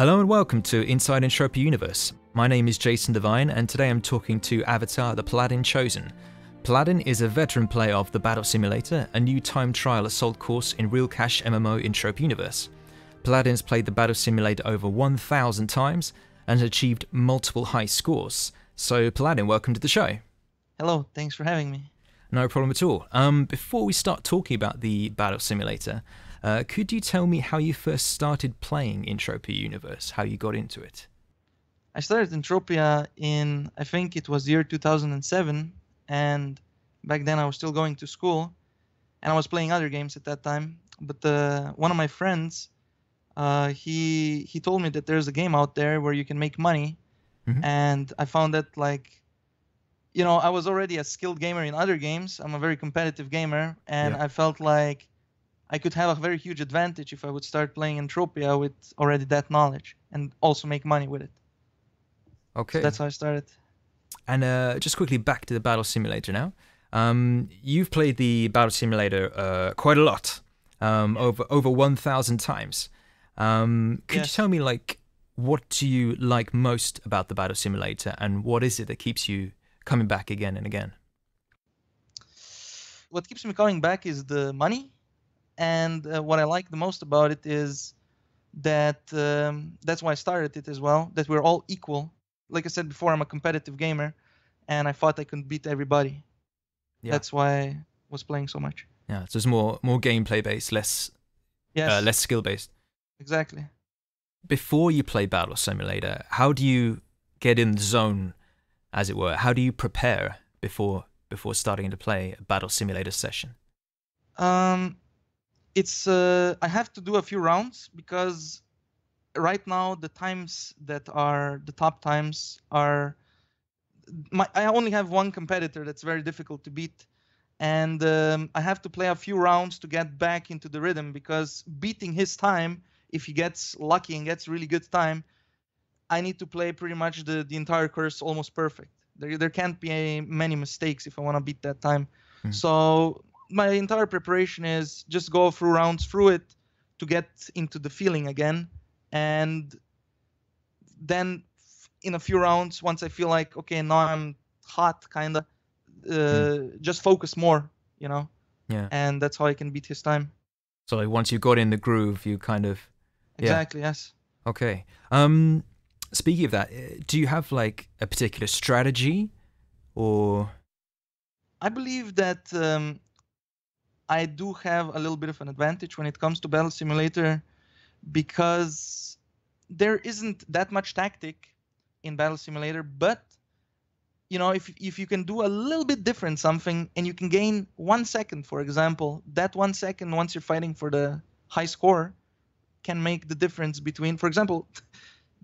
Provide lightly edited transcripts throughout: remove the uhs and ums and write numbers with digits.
Hello and welcome to Inside Entropia Universe. My name is Journalist Levine and today I'm talking to Avatar the Paladin Chosen. Paladin is a veteran player of the Battle Simulator, a new time trial assault course in real cash MMO Entropia Universe. Paladin has played the Battle Simulator over 1,000 times and has achieved multiple high scores. So Paladin, welcome to the show. Hello, thanks for having me. No problem at all. Before we start talking about the Battle Simulator, could you tell me how you first started playing Entropia Universe, how you got into it? I started Entropia in, I think it was year 2007, and back then I was still going to school, and I was playing other games at that time. But one of my friends, he told me that there's a game out there where you can make money, and I found that I was already a skilled gamer in other games. I'm a very competitive gamer, and I felt like I could have a very huge advantage if I would start playing Entropia with already that knowledge and also make money with it. Okay. So that's how I started. And just quickly back to the Battle Simulator now. You've played the Battle Simulator quite a lot, over 1,000 times. Could you tell me, what do you like most about the Battle Simulator, and what is it that keeps you coming back again and again? What keeps me coming back is the money. And what I like the most about it is that that's why I started it as well, that we're all equal. Like I said before, I'm a competitive gamer, and I thought I could beat everybody. Yeah. That's why I was playing so much. Yeah, so it's more gameplay-based, less skill-based. Exactly. Before you play Battle Simulator, how do you get in the zone, as it were? How do you prepare before starting to play a Battle Simulator session? I have to do a few rounds because right now the times that are the top times are I only have one competitor that's very difficult to beat, and I have to play a few rounds to get back into the rhythm, because beating his time, if he gets lucky and gets really good time, I need to play pretty much the entire course almost perfect. There can't be many mistakes if I want to beat that time. So my entire preparation is just go through rounds through it to get into the feeling again. And then in a few rounds, once I feel like, okay, now I'm hot, kind of, just focus more, Yeah. And that's how I can beat his time. So once you got in the groove, you kind of... Exactly, yes. Okay. Speaking of that, do you have a particular strategy, or... I believe that I do have a little bit of an advantage when it comes to Battle Simulator, because there isn't that much tactic in Battle Simulator, but if you can do a little bit different something and you can gain 1 second, for example, that 1 second once you're fighting for the high score can make the difference between, for example,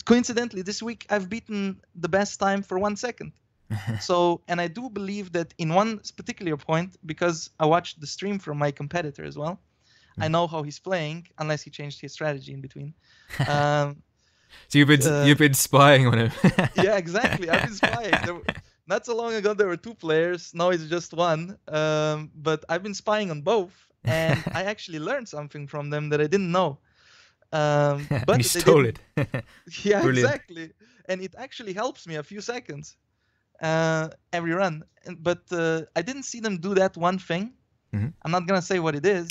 coincidentally this week I've beaten the best time for 1 second. So, and I do believe that in one particular point, because I watched the stream from my competitor as well, I know how he's playing, unless he changed his strategy in between. So you've been spying on him. Yeah, exactly. I've been spying. Not so long ago there were 2 players. Now it's just one. But I've been spying on both, and I actually learned something from them that I didn't know. But you stole it. Yeah, brilliant. Exactly. And it actually helps me a few seconds every run. But I didn't see them do that one thing. I'm not going to say what it is,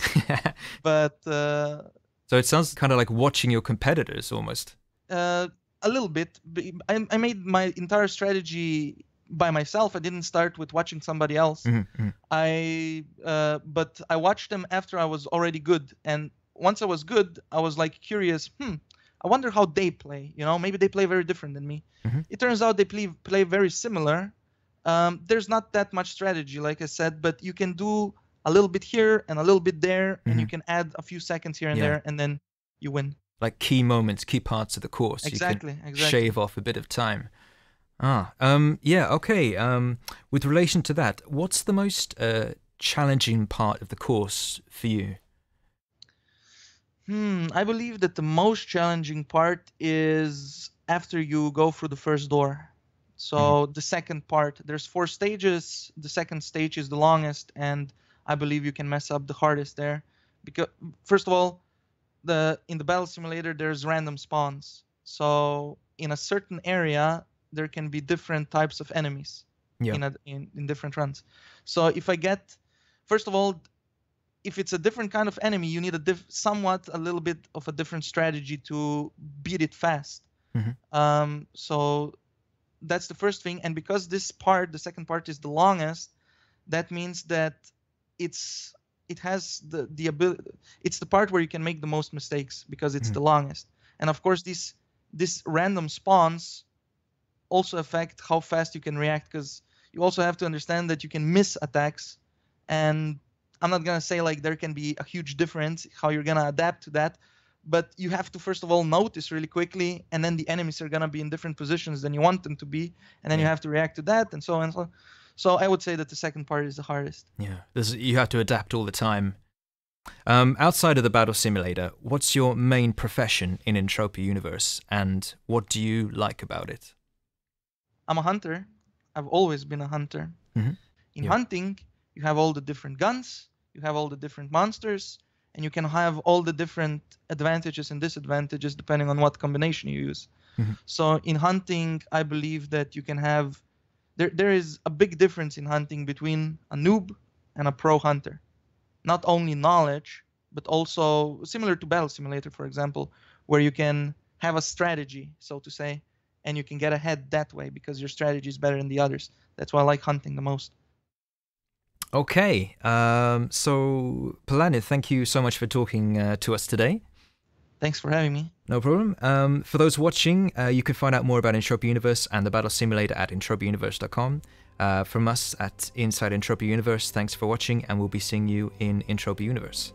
but... So it sounds kind of like watching your competitors almost. A little bit. I made my entire strategy by myself. I didn't start with watching somebody else. But I watched them after I was already good. And once I was good, I was curious, I wonder how they play. Maybe they play very different than me. It turns out they play very similar. There's not that much strategy, like I said, but you can do a little bit here and a little bit there, and you can add a few seconds here and there, and then you win. Like key moments, key parts of the course. Exactly, you can shave off a bit of time. Okay. With relation to that, what's the most challenging part of the course for you? I believe that the most challenging part is after you go through the first door. So the second part, there's 4 stages. The second stage is the longest, and I believe you can mess up the hardest there. Because first of all, in the Battle Simulator, there's random spawns. So in a certain area, there can be different types of enemies Yeah. in different runs. So if I get, first of all, if it's a different kind of enemy, you need somewhat a little bit of a different strategy to beat it fast. So that's the first thing. And because this part, the second part, is the longest, that means that it has the ability. It's the part where you can make the most mistakes because it's the longest. And of course, this random spawns also affect how fast you can react, because you also have to understand that you can miss attacks. And I'm not gonna say like there can be a huge difference how you're gonna adapt to that, but you have to first of all notice really quickly, and then the enemies are gonna be in different positions than you want them to be, and then you have to react to that, and so on and so on. So I would say that the second part is the hardest. Yeah, you have to adapt all the time. Outside of the battle simulator, what's your main profession in Entropia Universe, and what do you like about it? I'm a hunter. I've always been a hunter. In hunting, you have all the different guns, you have all the different monsters, and you can have all the different advantages and disadvantages depending on what combination you use. So in hunting, I believe that you can have, there is a big difference in hunting between a noob and a pro hunter. Not only knowledge, but also similar to battle simulator, for example, where you can have a strategy, so to say, and you can get ahead that way because your strategy is better than the others. That's why I like hunting the most. Okay, so Paladin, thank you so much for talking to us today. Thanks for having me. No problem. For those watching, you can find out more about Entropia Universe and the Battle Simulator at entropiauniverse.com. From us at Inside Entropia Universe, thanks for watching, and we'll be seeing you in Entropia Universe.